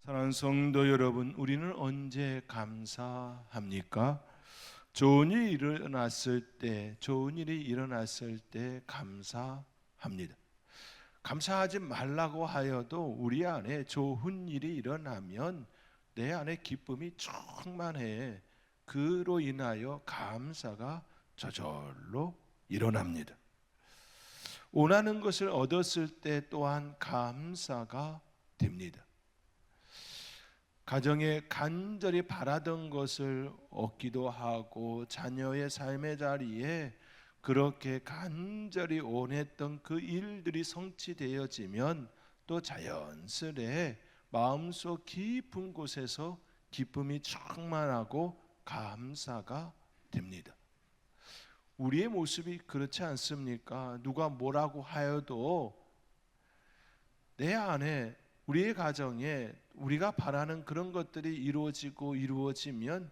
사랑하는 성도 여러분, 우리는 언제 감사합니까? 좋은 일이 일어났을 때 감사합니다. 감사하지 말라고 하여도 우리 안에 좋은 일이 일어나면 내 안에 기쁨이 충만해. 그로 인하여 감사가 저절로 일어납니다. 원하는 것을 얻었을 때 또한 감사가 됩니다. 가정에 간절히 바라던 것을 얻기도 하고, 자녀의 삶의 자리에 그렇게 간절히 원했던 그 일들이 성취되어지면 또 자연스레 마음속 깊은 곳에서 기쁨이 충만하고 감사가 됩니다. 우리의 모습이 그렇지 않습니까? 누가 뭐라고 하여도 내 안에, 우리의 가정에 우리가 바라는 그런 것들이 이루어지면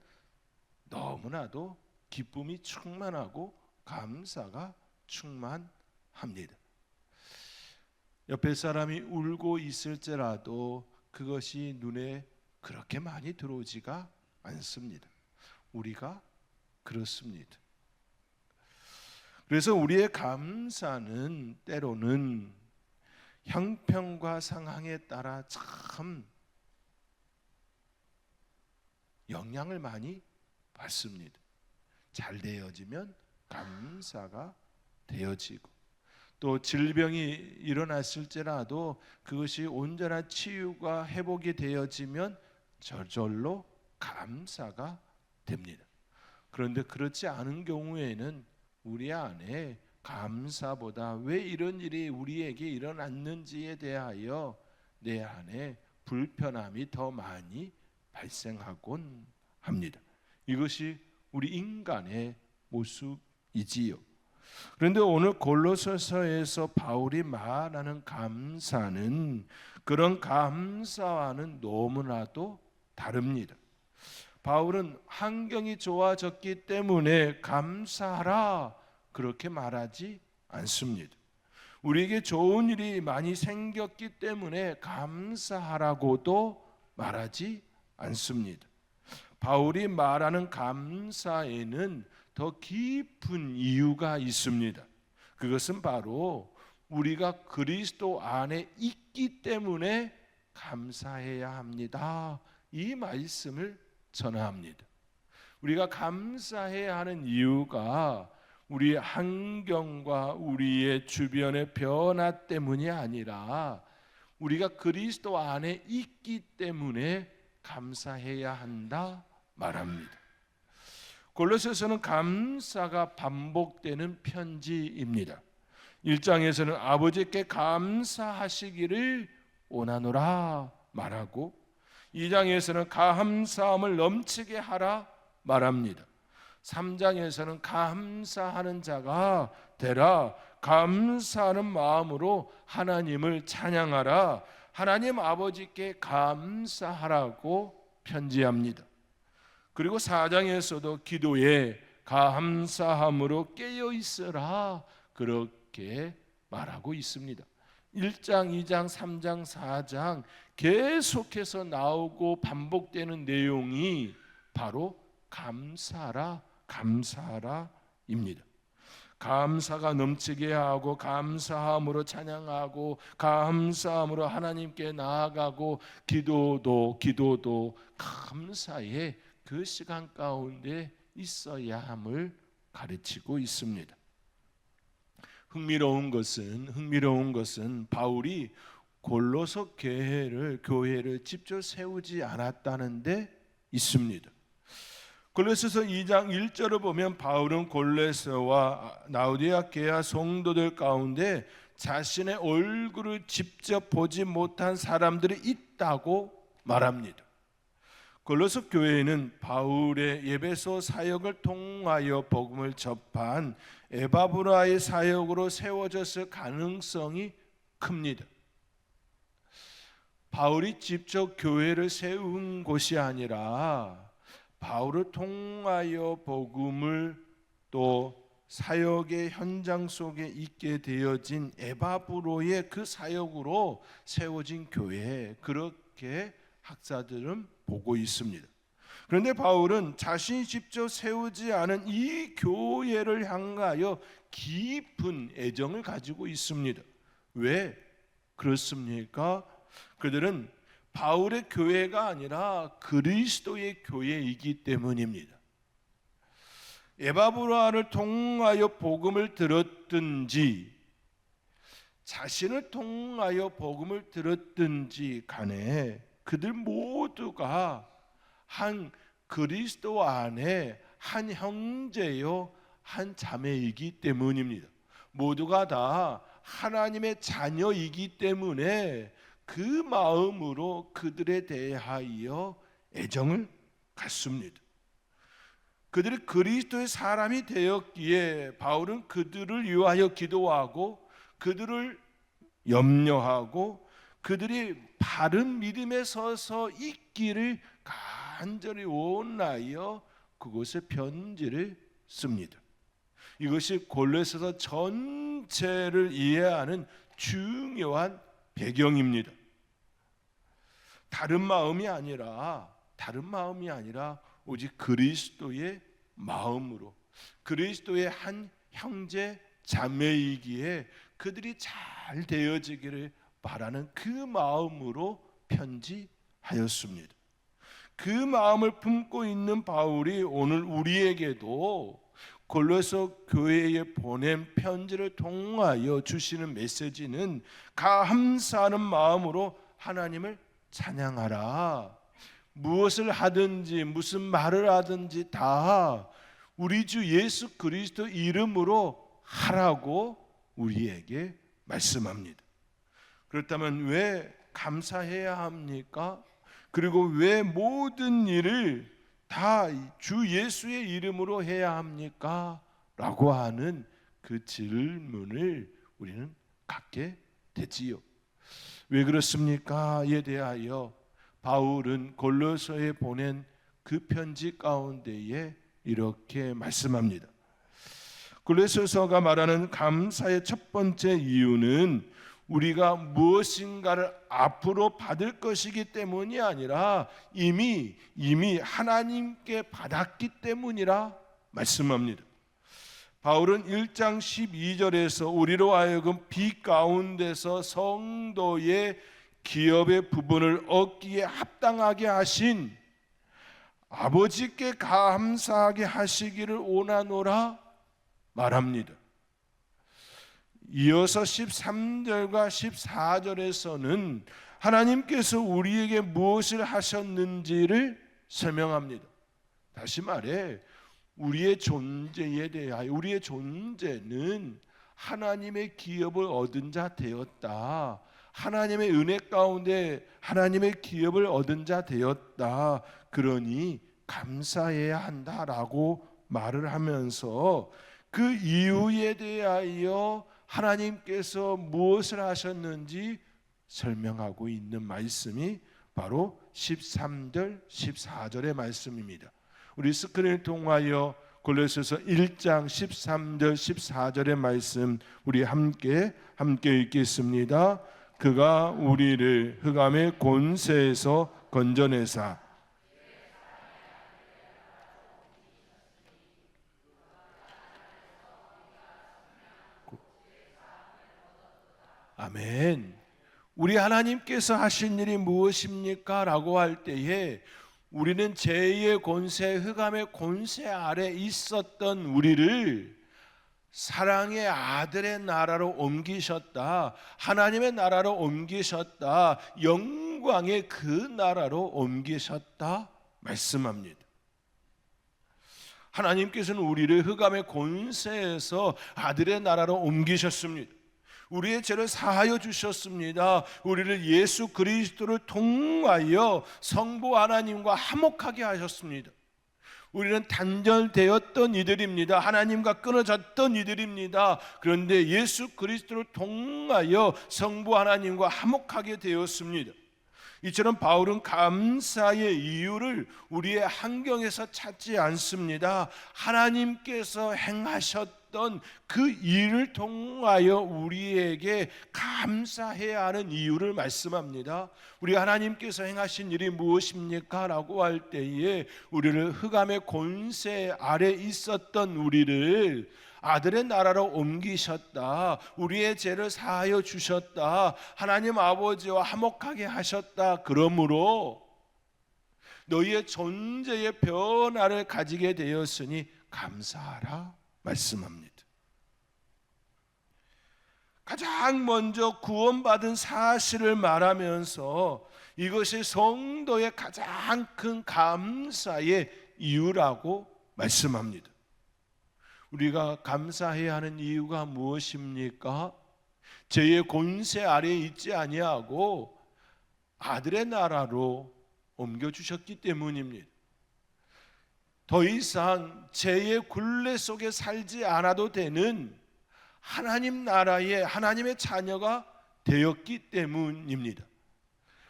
너무나도 기쁨이 충만하고 감사가 충만합니다. 옆에 사람이 울고 있을지라도 그것이 눈에 그렇게 많이 들어오지가 않습니다. 우리가 그렇습니다. 그래서 우리의 감사는 때로는 형편과 상황에 따라 참 영향을 많이 받습니다. 잘 되어지면 감사가 되어지고, 또 질병이 일어났을지라도 그것이 온전한 치유가 회복이 되어지면 저절로 감사가 됩니다. 그런데 그렇지 않은 경우에는 우리 안에 감사보다 왜 이런 일이 우리에게 일어났는지에 대하여 내 안에 불편함이 더 많이 발생하곤 합니다. 이것이 우리 인간의 모습이지요. 그런데 오늘 골로새서에서 바울이 말하는 감사는 그런 감사와는 너무나도 다릅니다. 바울은 환경이 좋아졌기 때문에 감사하라 그렇게 말하지 않습니다. 우리에게 좋은 일이 많이 생겼기 때문에 감사하라고도 말하지 않습니다. 바울이 말하는 감사에는 더 깊은 이유가 있습니다. 그것은 바로 우리가 그리스도 안에 있기 때문에 감사해야 합니다. 이 말씀을 전합니다. 우리가 감사해야 하는 이유가 우리의 환경과 우리의 주변의 변화 때문이 아니라 우리가 그리스도 안에 있기 때문에 감사해야 한다 말합니다. 골로새서는 감사가 반복되는 편지입니다. 1장에서는 아버지께 감사하시기를 원하노라 말하고, 2장에서는 감사함을 넘치게 하라 말합니다. 3장에서는 감사하는 자가 되라, 감사하는 마음으로 하나님을 찬양하라, 하나님 아버지께 감사하라고 편지합니다. 그리고 4장에서도 기도에 감사함으로 깨어 있으라 그렇게 말하고 있습니다. 1장, 2장, 3장, 4장 계속해서 나오고 반복되는 내용이 바로 감사하라, 감사하라입니다. 감사가 넘치게 하고, 감사함으로 찬양하고, 감사함으로 하나님께 나아가고, 기도도 감사의 그 시간 가운데 있어야 함을 가르치고 있습니다. 흥미로운 것은 바울이 골로새 교회를 직접 세우지 않았다는 데 있습니다. 골로새서 2장 1절을 보면 바울은 골로새와 라오디게아 성도들 가운데 자신의 얼굴을 직접 보지 못한 사람들이 있다고 말합니다. 골로새 교회는 바울의 에베소 사역을 통하여 복음을 접한 에바브라의 사역으로 세워졌을 가능성이 큽니다. 바울이 직접 교회를 세운 곳이 아니라 바울을 통하여 복음을 또 사역의 현장 속에 있게 되어진 에바브로의 그 사역으로 세워진 교회, 그렇게 학자들은 보고 있습니다. 그런데 바울은 자신이 직접 세우지 않은 이 교회를 향하여 깊은 애정을 가지고 있습니다. 왜 그렇습니까? 그들은 바울의 교회가 아니라 그리스도의 교회이기 때문입니다. 에바브라를 통하여 복음을 들었든지 자신을 통하여 복음을 들었든지 간에 그들 모두가 한 그리스도 안에 한 형제요 한 자매이기 때문입니다. 모두가 다 하나님의 자녀이기 때문에 그 마음으로 그들에 대하여 애정을 갖습니다. 그들이 그리스도의 사람이 되었기에 바울은 그들을 위하여 기도하고 그들을 염려하고 그들이 바른 믿음에 서서 있기를 간절히 원하여 그곳에 편지를 씁니다. 이것이 골로새서 전체를 이해하는 중요한 배경입니다. 다른 마음이 아니라 오직 그리스도의 마음으로 그리스도의 한 형제 자매이기에 그들이 잘 되어지기를 바라는 그 마음으로 편지하였습니다. 그 마음을 품고 있는 바울이 오늘 우리에게도 골로새 교회에 보낸 편지를 통하여 주시는 메시지는 감사하는 마음으로 하나님을 찬양하라. 무엇을 하든지 무슨 말을 하든지 다 우리 주 예수 그리스도 이름으로 하라고 우리에게 말씀합니다. 그렇다면 왜 감사해야 합니까? 그리고 왜 모든 일을 다 주 예수의 이름으로 해야 합니까? 라고 하는 그 질문을 우리는 갖게 되지요. 왜 그렇습니까? 에 대하여 바울은 골로새에 보낸 그 편지 가운데에 이렇게 말씀합니다. 골로새서가 말하는 감사의 첫 번째 이유는 우리가 무엇인가를 앞으로 받을 것이기 때문이 아니라 이미 하나님께 받았기 때문이라 말씀합니다. 바울은 1장 12절에서 우리로 하여금 빛 가운데서 성도의 기업의 부분을 얻기에 합당하게 하신 아버지께 감사하게 하시기를 원하노라 말합니다. 이어서 13절과 14절에서는 하나님께서 우리에게 무엇을 하셨는지를 설명합니다. 다시 말해 우리의 존재에 대하여 우리의 존재는 하나님의 기업을 얻은 자 되었다. 하나님의 은혜 가운데 하나님의 기업을 얻은 자 되었다. 그러니 감사해야 한다라고 말을 하면서 그 이유에 대하여 하나님께서 무엇을 하셨는지 설명하고 있는 말씀이 바로 13절, 14절의 말씀입니다. 우리 스크린을 통하여 골로새서 1장 13절, 14절의 말씀 우리 함께 읽겠습니다. 그가 우리를 흑암의 권세에서 건져내사 아멘. 우리 하나님께서 하신 일이 무엇입니까? 라고 할 때에 우리는 제2의 권세, 흑암의 권세 아래 있었던 우리를 사랑의 아들의 나라로 옮기셨다. 하나님의 나라로 옮기셨다. 영광의 그 나라로 옮기셨다 말씀합니다. 하나님께서는 우리를 흑암의 권세에서 아들의 나라로 옮기셨습니다. 우리의 죄를 사하여 주셨습니다. 우리를 예수 그리스도를 통하여 성부 하나님과 화목하게 하셨습니다. 우리는 단절되었던 이들입니다. 하나님과 끊어졌던 이들입니다. 그런데 예수 그리스도를 통하여 성부 하나님과 화목하게 되었습니다. 이처럼 바울은 감사의 이유를 우리의 환경에서 찾지 않습니다. 하나님께서 행하셨던 있었던 그 일을 통하여 우리에게 감사해야 하는 이유를 말씀합니다. 우리 하나님께서 행하신 일이 무엇입니까? 라고 할 때에 우리를 흑암의 권세 아래 있었던 우리를 아들의 나라로 옮기셨다. 우리의 죄를 사하여 주셨다. 하나님 아버지와 화목하게 하셨다. 그러므로 너희의 존재의 변화를 가지게 되었으니 감사하라 말씀합니다. 가장 먼저 구원받은 사실을 말하면서 이것이 성도의 가장 큰 감사의 이유라고 말씀합니다. 우리가 감사해야 하는 이유가 무엇입니까? 죄의 권세 아래에 있지 아니하고 아들의 나라로 옮겨주셨기 때문입니다. 더 이상 죄의 굴레 속에 살지 않아도 되는 하나님 나라의 하나님의 자녀가 되었기 때문입니다.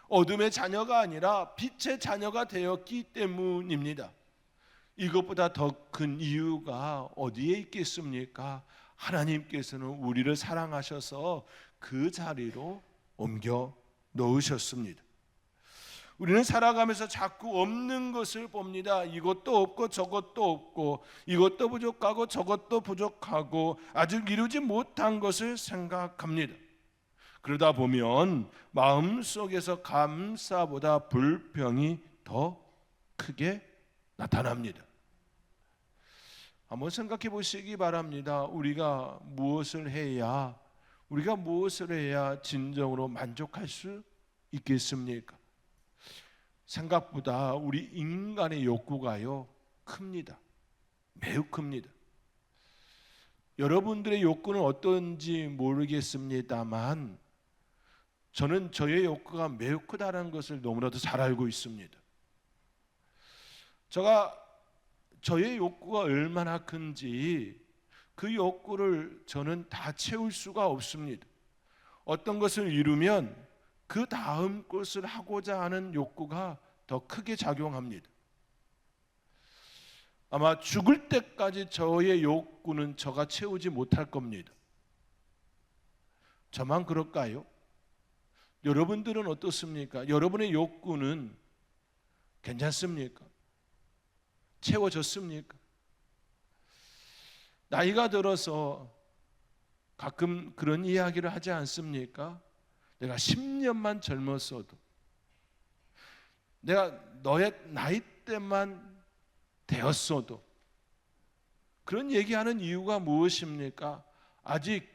어둠의 자녀가 아니라 빛의 자녀가 되었기 때문입니다. 이것보다 더 큰 이유가 어디에 있겠습니까? 하나님께서는 우리를 사랑하셔서 그 자리로 옮겨 놓으셨습니다. 우리는 살아가면서 자꾸 없는 것을 봅니다. 이것도 없고 저것도 없고, 이것도 부족하고 저것도 부족하고, 아직 이루지 못한 것을 생각합니다. 그러다 보면 마음속에서 감사보다 불평이 더 크게 나타납니다. 한번 생각해 보시기 바랍니다. 우리가 무엇을 해야 진정으로 만족할 수 있겠습니까? 생각보다 우리 인간의 욕구가요 큽니다. 매우 큽니다. 여러분들의 욕구는 어떤지 모르겠습니다만 저는 저의 욕구가 매우 크다는 것을 너무나도 잘 알고 있습니다. 저의 욕구가 얼마나 큰지 그 욕구를 저는 다 채울 수가 없습니다. 어떤 것을 이루면 그 다음 것을 하고자 하는 욕구가 더 크게 작용합니다. 아마 죽을 때까지 저의 욕구는 저가 채우지 못할 겁니다. 저만 그럴까요? 여러분들은 어떻습니까? 여러분의 욕구는 괜찮습니까? 채워졌습니까? 나이가 들어서 가끔 그런 이야기를 하지 않습니까? 내가 10년만 젊었어도, 내가 너의 나이 때만 되었어도, 그런 얘기하는 이유가 무엇입니까? 아직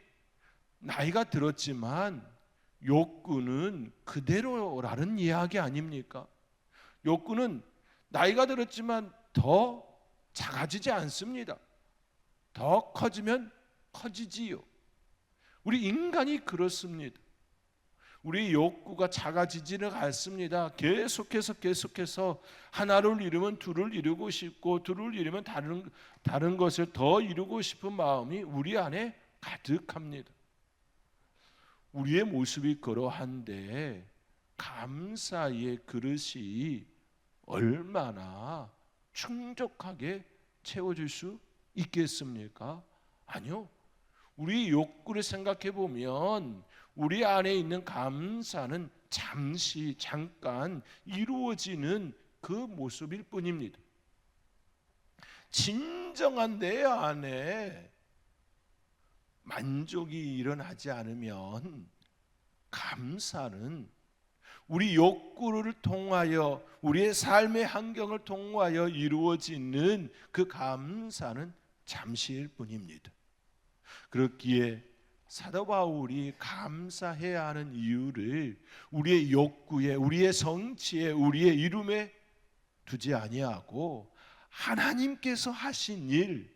나이가 들었지만 욕구는 그대로라는 이야기 아닙니까? 욕구는 나이가 들었지만 더 작아지지 않습니다. 더 커지면 커지지요. 우리 인간이 그렇습니다. 우리 욕구가 작아지지는 않습니다. 계속해서 하나를 이루면 둘을 이루고 싶고, 둘을 이루면 다른 것을 더 이루고 싶은 마음이 우리 안에 가득합니다. 우리의 모습이 그러한데 감사의 그릇이 얼마나 충족하게 채워질 수 있겠습니까? 아니요. 우리 욕구를 생각해 보면 우리 안에 있는 감사는 잠깐 이루어지는 그 모습일 뿐입니다. 진정한 내 안에 만족이 일어나지 않으면 감사는 우리 욕구를 통하여, 우리의 삶의 환경을 통하여 이루어지는 그 감사는 잠시일 뿐입니다. 그렇기에 사도 바울이 감사해야 하는 이유를 우리의 욕구에, 우리의 성취에, 우리의 이룸에 두지 아니하고 하나님께서 하신 일,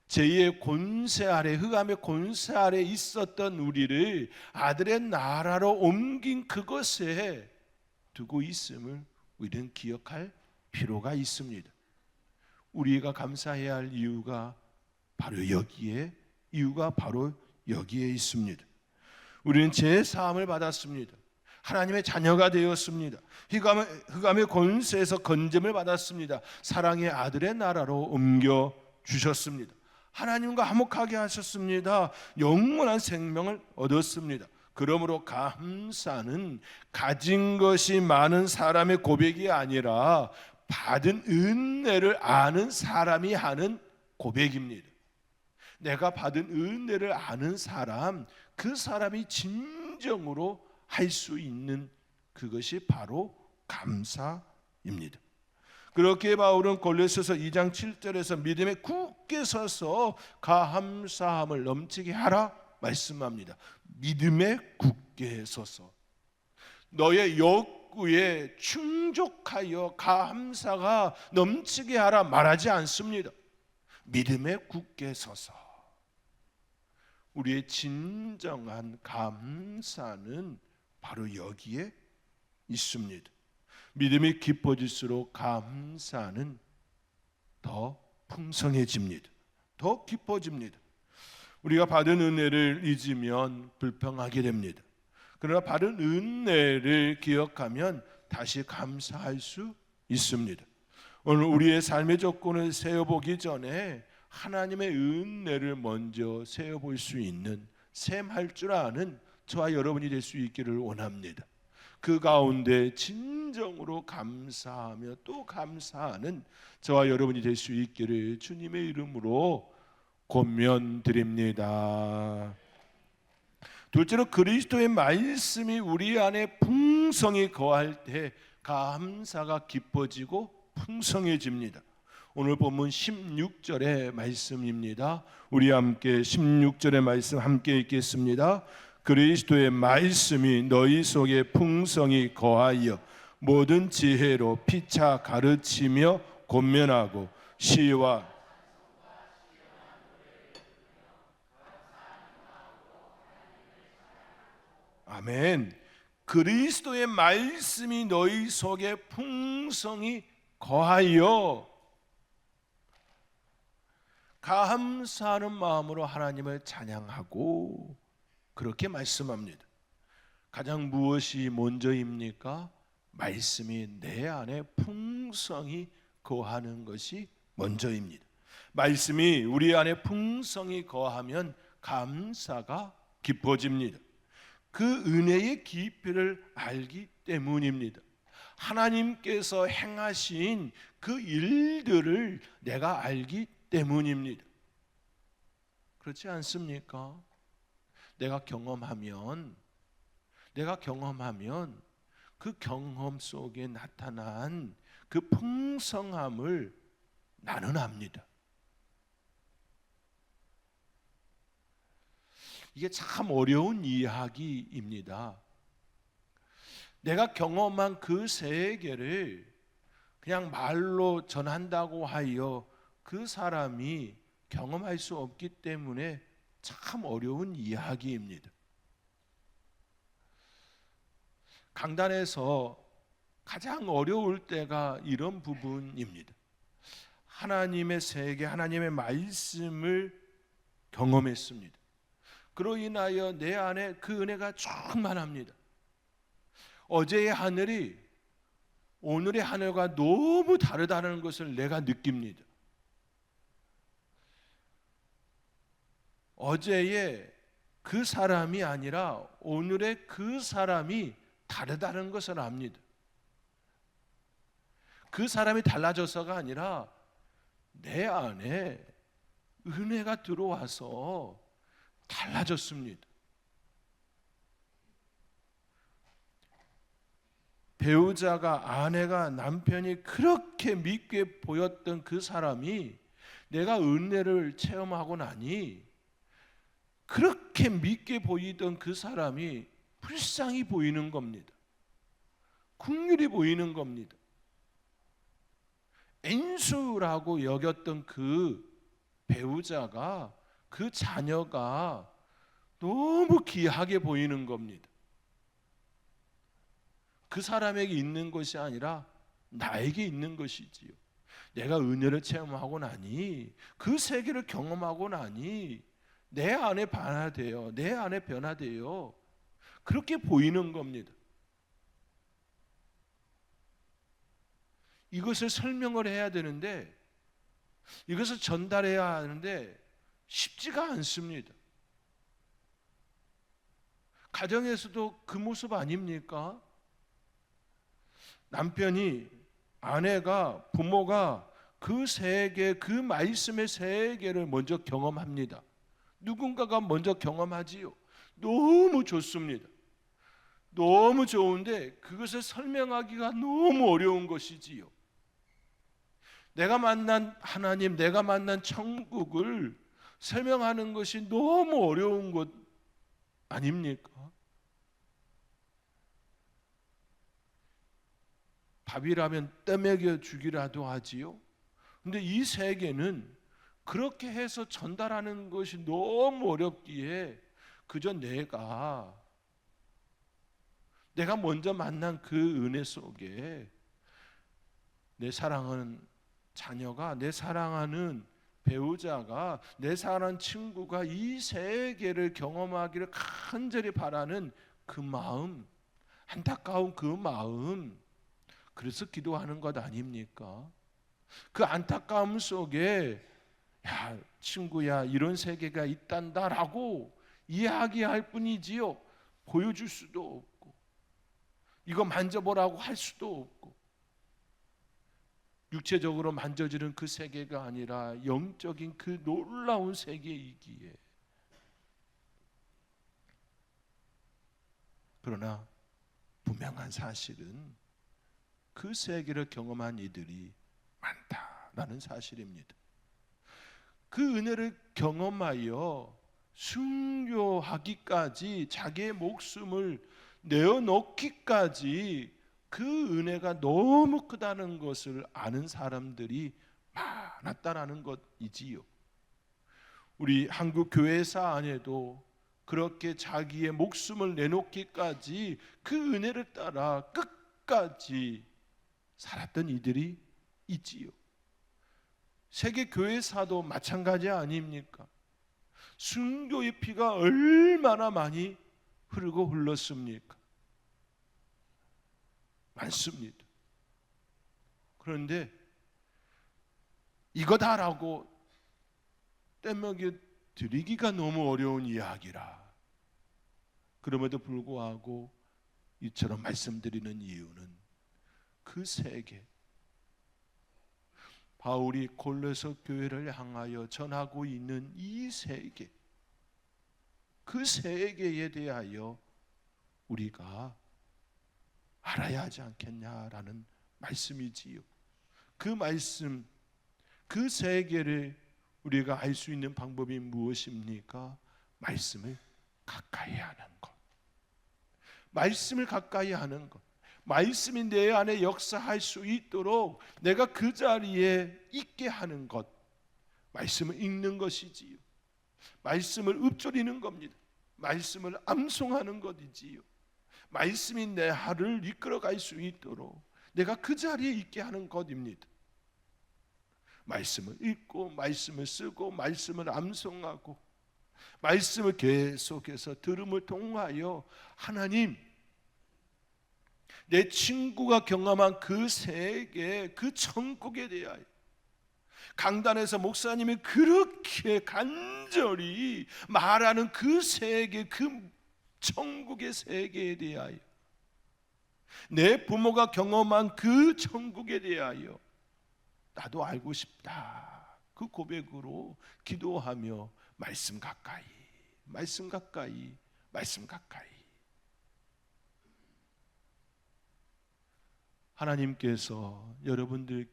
죄의 권세 아래, 흑암의 권세 아래 있었던 우리를 아들의 나라로 옮긴 그것에 두고 있음을 우리는 기억할 필요가 있습니다. 우리가 감사해야 할 이유가 바로 여기에 있습니다. 우리는 죄 사함을 받았습니다. 하나님의 자녀가 되었습니다. 흑암의 권세에서 건짐을 받았습니다. 사랑의 아들의 나라로 옮겨 주셨습니다. 하나님과 화목하게 하셨습니다. 영원한 생명을 얻었습니다. 그러므로 감사는 가진 것이 많은 사람의 고백이 아니라 받은 은혜를 아는 사람이 하는 고백입니다. 내가 받은 은혜를 아는 사람, 그 사람이 진정으로 할 수 있는 그것이 바로 감사입니다. 그렇게 바울은 골로새서 2장 7절에서 믿음에 굳게 서서 감사함을 넘치게 하라 말씀합니다. 믿음에 굳게 서서 너의 욕구에 충족하여 감사가 넘치게 하라 말하지 않습니다. 믿음에 굳게 서서 우리의 진정한 감사는 바로 여기에 있습니다. 믿음이 깊어질수록 감사는 더 풍성해집니다. 더 깊어집니다. 우리가 받은 은혜를 잊으면 불평하게 됩니다. 그러나 받은 은혜를 기억하면 다시 감사할 수 있습니다. 오늘 우리의 삶의 조건을 세어보기 전에 하나님의 은혜를 먼저 세어볼 수 있는, 셈할 줄 아는 저와 여러분이 될 수 있기를 원합니다. 그 가운데 진정으로 감사하며 또 감사하는 저와 여러분이 될 수 있기를 주님의 이름으로 권면드립니다. 둘째로 그리스도의 말씀이 우리 안에 풍성히 거할 때 감사가 깊어지고 풍성해집니다. 오늘 본문 16절의 말씀입니다. 우리 함께 16절의 말씀 함께 읽겠습니다. 그리스도의 말씀이 너희 속에 풍성히 거하여 모든 지혜로 피차 가르치며 권면하고 시와 아멘. 그리스도의 말씀이 너희 속에 풍성히 거하여 감사하는 마음으로 하나님을 찬양하고 그렇게 말씀합니다. 가장 무엇이 먼저입니까? 말씀이 내 안에 풍성히 거하는 것이 먼저입니다. 말씀이 우리 안에 풍성히 거하면 감사가 깊어집니다. 그 은혜의 깊이를 알기 때문입니다. 하나님께서 행하신 그 일들을 내가 알기 때문입니다. 그렇지 않습니까? 내가 경험하면 그 경험 속에 나타난 그 풍성함을 나는 압니다. 이게 참 어려운 이야기입니다. 내가 경험한 그 세계를 그냥 말로 전한다고 하여 그 사람이 경험할 수 없기 때문에 참 어려운 이야기입니다. 강단에서 가장 어려울 때가 이런 부분입니다. 하나님의 세계, 하나님의 말씀을 경험했습니다. 그로 인하여 내 안에 그 은혜가 충만합니다. 어제의 하늘이 오늘의 하늘과 너무 다르다는 것을 내가 느낍니다. 어제의 그 사람이 아니라 오늘의 그 사람이 다르다는 것을 압니다. 그 사람이 달라져서가 아니라 내 안에 은혜가 들어와서 달라졌습니다. 배우자가, 아내가, 남편이 그렇게 믿게 보였던 그 사람이 내가 은혜를 체험하고 나니 그렇게 믿게 보이던 그 사람이 불쌍히 보이는 겁니다. 긍휼히 보이는 겁니다. 엔수라고 여겼던 그 배우자가, 그 자녀가 너무 귀하게 보이는 겁니다. 그 사람에게 있는 것이 아니라 나에게 있는 것이지요. 내가 은혜를 체험하고 나니, 그 세계를 경험하고 나니 내 안에 변화돼요. 내 안에 변화돼요. 그렇게 보이는 겁니다. 이것을 설명을 해야 되는데, 이것을 전달해야 하는데 쉽지가 않습니다. 가정에서도 그 모습 아닙니까? 남편이, 아내가, 부모가 그 세계, 그 말씀의 세계를 먼저 경험합니다. 누군가가 먼저 경험하지요. 너무 좋습니다. 너무 좋은데 그것을 설명하기가 너무 어려운 것이지요. 내가 만난 하나님, 내가 만난 천국을 설명하는 것이 너무 어려운 것 아닙니까? 밥이라면 떼먹여 주기라도 하지요. 근데 이 세계는 그렇게 해서 전달하는 것이 너무 어렵기에 그저 내가 먼저 만난 그 은혜 속에 내 사랑하는 자녀가, 내 사랑하는 배우자가, 내 사랑하는 친구가 이 세계를 경험하기를 간절히 바라는 그 마음, 안타까운 그 마음, 그래서 기도하는 것 아닙니까? 그 안타까움 속에 야, 친구야, 이런 세계가 있단다라고 이야기할 뿐이지요. 보여줄 수도 없고, 이거 만져보라고 할 수도 없고, 육체적으로 만져지는 그 세계가 아니라 영적인 그 놀라운 세계이기에. 그러나 분명한 사실은 그 세계를 경험한 이들이 많다라는 사실입니다. 그 은혜를 경험하여 순교하기까지, 자기의 목숨을 내어놓기까지 그 은혜가 너무 크다는 것을 아는 사람들이 많았다라는 것이지요. 우리 한국 교회사 안에도 그렇게 자기의 목숨을 내놓기까지 그 은혜를 따라 끝까지 살았던 이들이 있지요. 세계 교회사도 마찬가지 아닙니까? 순교의 피가 얼마나 많이 흐르고 흘렀습니까? 많습니다. 그런데 이거다라고 떼먹여 드리기가 너무 어려운 이야기라. 그럼에도 불구하고 이처럼 말씀드리는 이유는 그 세계, 바울이 골로새 교회를 향하여 전하고 있는 이 세계, 그 세계에 대하여 우리가 알아야 하지 않겠냐라는 말씀이지요. 그 말씀, 그 세계를 우리가 알 수 있는 방법이 무엇입니까? 말씀을 가까이 하는 것. 말씀을 가까이 하는 것. 말씀이 내 안에 역사할 수 있도록 내가 그 자리에 있게 하는 것. 말씀을 읽는 것이지요. 말씀을 읊조리는 겁니다. 말씀을 암송하는 것이지요. 말씀이 내 하루를 이끌어갈 수 있도록 내가 그 자리에 있게 하는 것입니다. 말씀을 읽고, 말씀을 쓰고, 말씀을 암송하고, 말씀을 계속해서 들음을 통하여 하나님, 내 친구가 경험한 그 세계, 그 천국에 대하여, 강단에서 목사님이 그렇게 간절히 말하는 그 세계, 그 천국의 세계에 대하여, 내 부모가 경험한 그 천국에 대하여 나도 알고 싶다. 그 고백으로 기도하며 말씀 가까이, 말씀 가까이, 말씀 가까이. 하나님께서 여러분들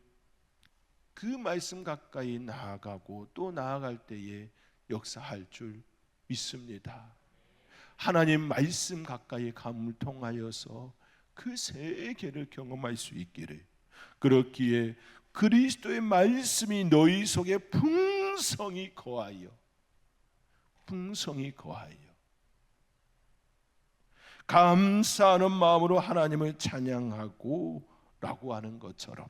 그 말씀 가까이 나아가고 또 나아갈 때에 역사할 줄 믿습니다. 하나님 말씀 가까이 감을 통하여서 그 세계를 경험할 수 있기를, 그렇기에 그리스도의 말씀이 너희 속에 풍성히 거하여 감사하는 마음으로 하나님을 찬양하고 라고 하는 것처럼,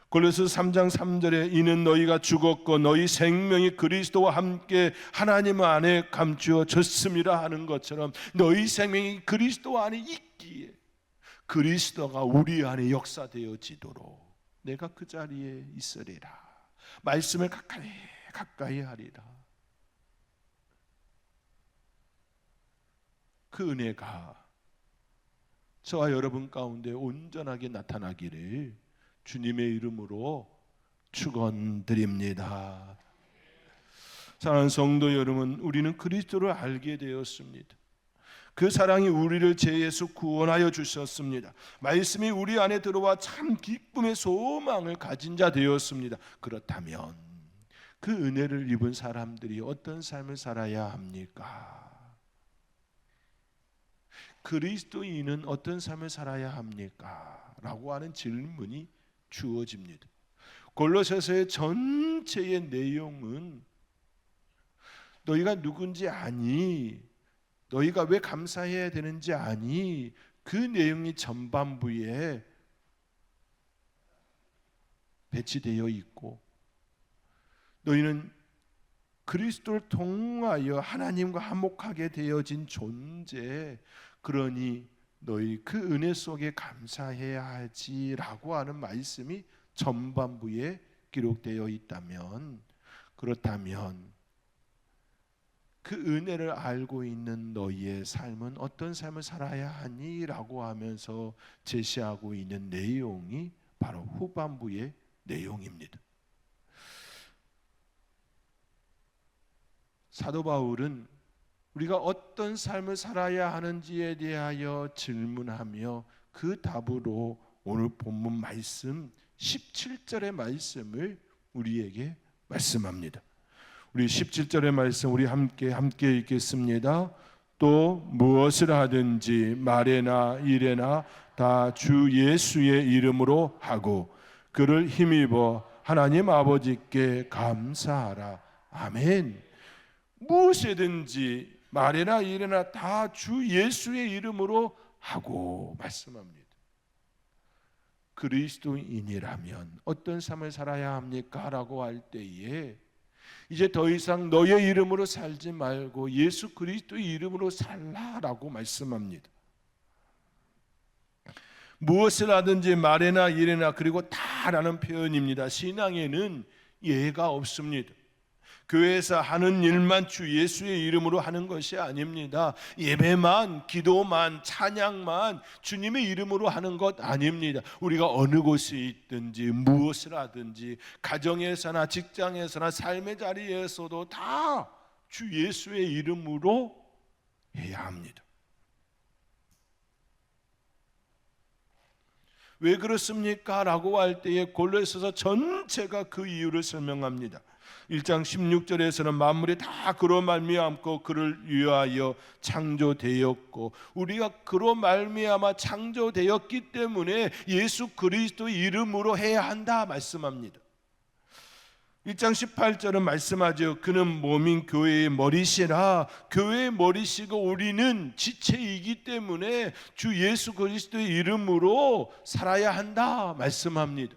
골로새 3장 3절에 이는 너희가 죽었고 너희 생명이 그리스도와 함께 하나님 안에 감추어졌음이라 하는 것처럼, 너희 생명이 그리스도 안에 있기에 그리스도가 우리 안에 역사되어지도록 내가 그 자리에 있으리라. 말씀을 가까이 하리라. 그 은혜가 저와 여러분 가운데 온전하게 나타나기를 주님의 이름으로 축원드립니다. 사랑하는 성도 여러분, 우리는 그리스도를 알게 되었습니다. 그 사랑이 우리를 죄에서 구원하여 주셨습니다. 말씀이 우리 안에 들어와 참 기쁨의 소망을 가진 자 되었습니다. 그렇다면 그 은혜를 입은 사람들이 어떤 삶을 살아야 합니까? 그리스도인은 어떤 삶을 살아야 합니까? 라고 하는 질문이 주어집니다. 골로새서의 전체의 내용은 너희가 누군지 아니, 너희가 왜 감사해야 되는지 아니, 그 내용이 전반부에 배치되어 있고, 너희는 그리스도를 통하여 하나님과 화목하게 되어진 존재, 그러니 너희 그 은혜 속에 감사해야 하지라고 하는 말씀이 전반부에 기록되어 있다면, 그렇다면 그 은혜를 알고 있는 너희의 삶은 어떤 삶을 살아야 하니? 라고 하면서 제시하고 있는 내용이 바로 후반부의 내용입니다. 사도 바울은 우리가 어떤 삶을 살아야 하는지에 대하여 질문하며 그 답으로 오늘 본문 말씀 17절의 말씀을 우리에게 말씀합니다. 우리 17절의 말씀 우리 함께 읽겠습니다. 또 무엇을 하든지 말에나 일에나 다 주 예수의 이름으로 하고 그를 힘입어 하나님 아버지께 감사하라. 아멘. 무엇이든지 말에나 일에나 다 주 예수의 이름으로 하고 말씀합니다. 그리스도인이라면 어떤 삶을 살아야 합니까? 라고 할 때에 이제 더 이상 너의 이름으로 살지 말고 예수 그리스도의 이름으로 살라라고 말씀합니다. 무엇을 하든지 말에나 일에나 그리고 다라는 표현입니다. 신앙에는 예가 없습니다. 교회에서 하는 일만 주 예수의 이름으로 하는 것이 아닙니다. 예배만, 기도만, 찬양만 주님의 이름으로 하는 것 아닙니다. 우리가 어느 곳에 있든지 무엇을 하든지 가정에서나 직장에서나 삶의 자리에서도 다 주 예수의 이름으로 해야 합니다. 왜 그렇습니까? 라고 할 때에 골로새서 전체가 그 이유를 설명합니다. 1장 16절에서는 만물이 다 그로 말미암고 그를 위하여 창조되었고 우리가 그로 말미암아 창조되었기 때문에 예수 그리스도 이름으로 해야 한다 말씀합니다. 1장 18절은 말씀하죠. 그는 몸인 교회의 머리시라. 교회의 머리시고 우리는 지체이기 때문에 주 예수 그리스도의 이름으로 살아야 한다 말씀합니다.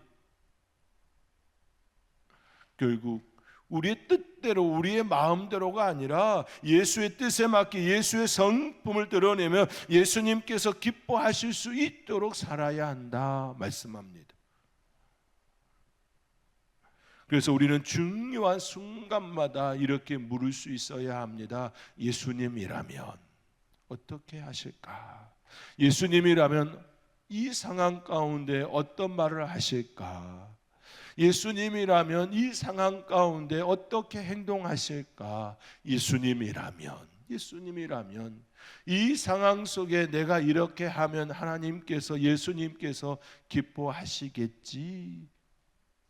결국 우리의 뜻대로 우리의 마음대로가 아니라 예수의 뜻에 맞게 예수의 성품을 드러내며 예수님께서 기뻐하실 수 있도록 살아야 한다 말씀합니다. 그래서 우리는 중요한 순간마다 이렇게 물을 수 있어야 합니다. 예수님이라면 어떻게 하실까? 예수님이라면 이 상황 가운데 어떤 말을 하실까? 예수님이라면 이 상황 가운데 어떻게 행동하실까? 예수님이라면 이 상황 속에 내가 이렇게 하면 하나님께서 예수님께서 기뻐하시겠지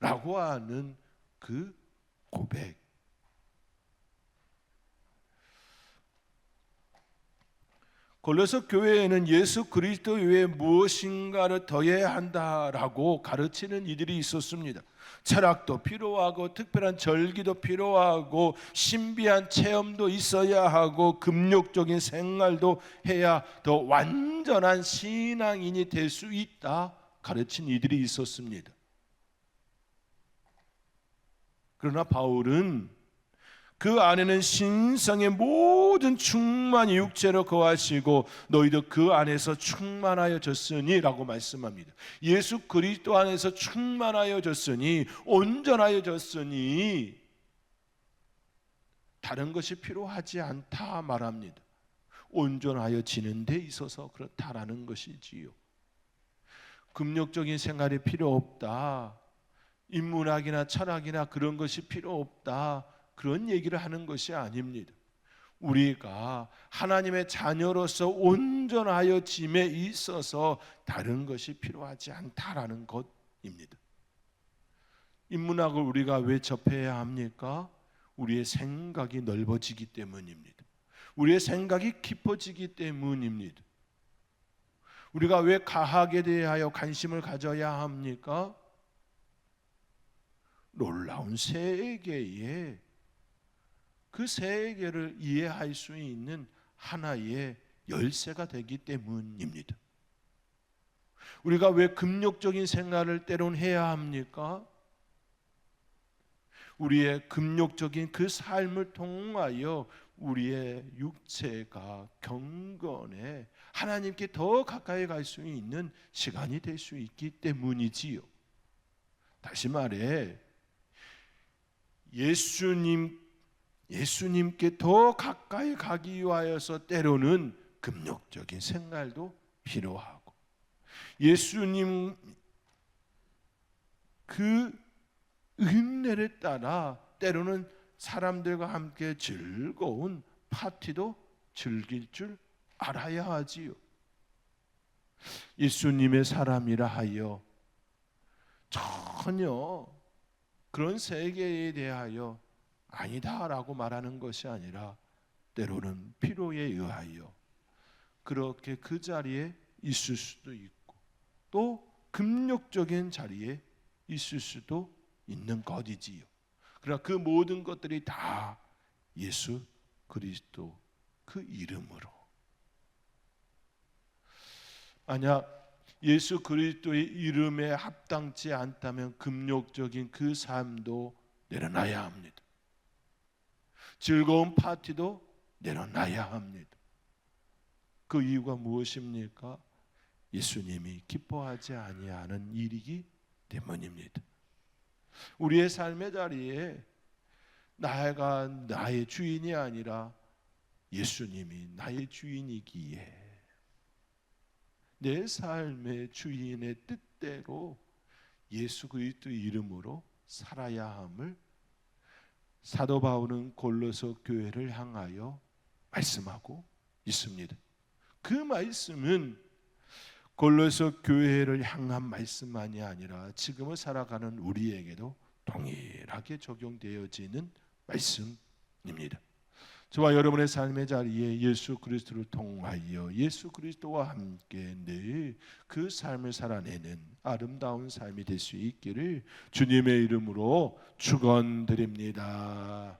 라고 하는 그 고백. 골로새 교회에는 예수 그리스도 외에 무엇인가를 더해야 한다라고 가르치는 이들이 있었습니다. 철학도 필요하고 특별한 절기도 필요하고 신비한 체험도 있어야 하고 금욕적인 생활도 해야 더 완전한 신앙인이 될 수 있다 가르친 이들이 있었습니다. 그러나 바울은 그 안에는 신성의 모든 충만이 육체로 거하시고 너희도 그 안에서 충만하여졌으니 라고 말씀합니다. 예수 그리스도 안에서 충만하여졌으니 온전하여졌으니 다른 것이 필요하지 않다 말합니다. 온전하여지는 데 있어서 그렇다라는 것이지요. 금욕적인 생활이 필요 없다, 인문학이나 철학이나 그런 것이 필요 없다, 그런 얘기를 하는 것이 아닙니다. 우리가 하나님의 자녀로서 온전하여짐에 있어서 다른 것이 필요하지 않다라는 것입니다. 인문학을 우리가 왜 접해야 합니까? 우리의 생각이 넓어지기 때문입니다. 우리의 생각이 깊어지기 때문입니다. 우리가 왜 과학에 대하여 관심을 가져야 합니까? 놀라운 세계에 그 세계를 이해할 수 있는 하나의 열쇠가 되기 때문입니다. 우리가 왜 금욕적인 생활을 때론 해야 합니까? 우리의 금욕적인 그 삶을 통하여 우리의 육체가 경건해 하나님께 더 가까이 갈 수 있는 시간이 될 수 있기 때문이지요. 다시 말해 예수님께 더 가까이 가기 위하여서 때로는 금욕적인 생활도 필요하고, 예수님 그 은혜를 따라 때로는 사람들과 함께 즐거운 파티도 즐길 줄 알아야 하지요. 예수님의 사람이라 하여 전혀 그런 세계에 대하여 아니다라고 말하는 것이 아니라 때로는 필요에 의하여 그렇게 그 자리에 있을 수도 있고 또 금욕적인 자리에 있을 수도 있는 것이지요. 그러나 그 모든 것들이 다 예수 그리스도 그 이름으로, 만약 예수 그리스도의 이름에 합당치 않다면 금욕적인 그 삶도 내려놔야 합니다. 즐거운 파티도 내려놔야 합니다. 그 이유가 무엇입니까? 예수님이 기뻐하지 아니하는 일이기 때문입니다. 우리의 삶의 자리에 나가 나의 주인이 아니라 예수님이 나의 주인이기에 내 삶의 주인의 뜻대로 예수 그리스도 이름으로 살아야 함을 사도 바울은 골로새 교회를 향하여 말씀하고 있습니다. 그 말씀은 골로새 교회를 향한 말씀만이 아니라 지금을 살아가는 우리에게도 동일하게 적용되어지는 말씀입니다. 저와 여러분의 삶의 자리에 예수 그리스도를 통하여 예수 그리스도와 함께 늘 그 삶을 살아내는 아름다운 삶이 될 수 있기를 주님의 이름으로 축원드립니다.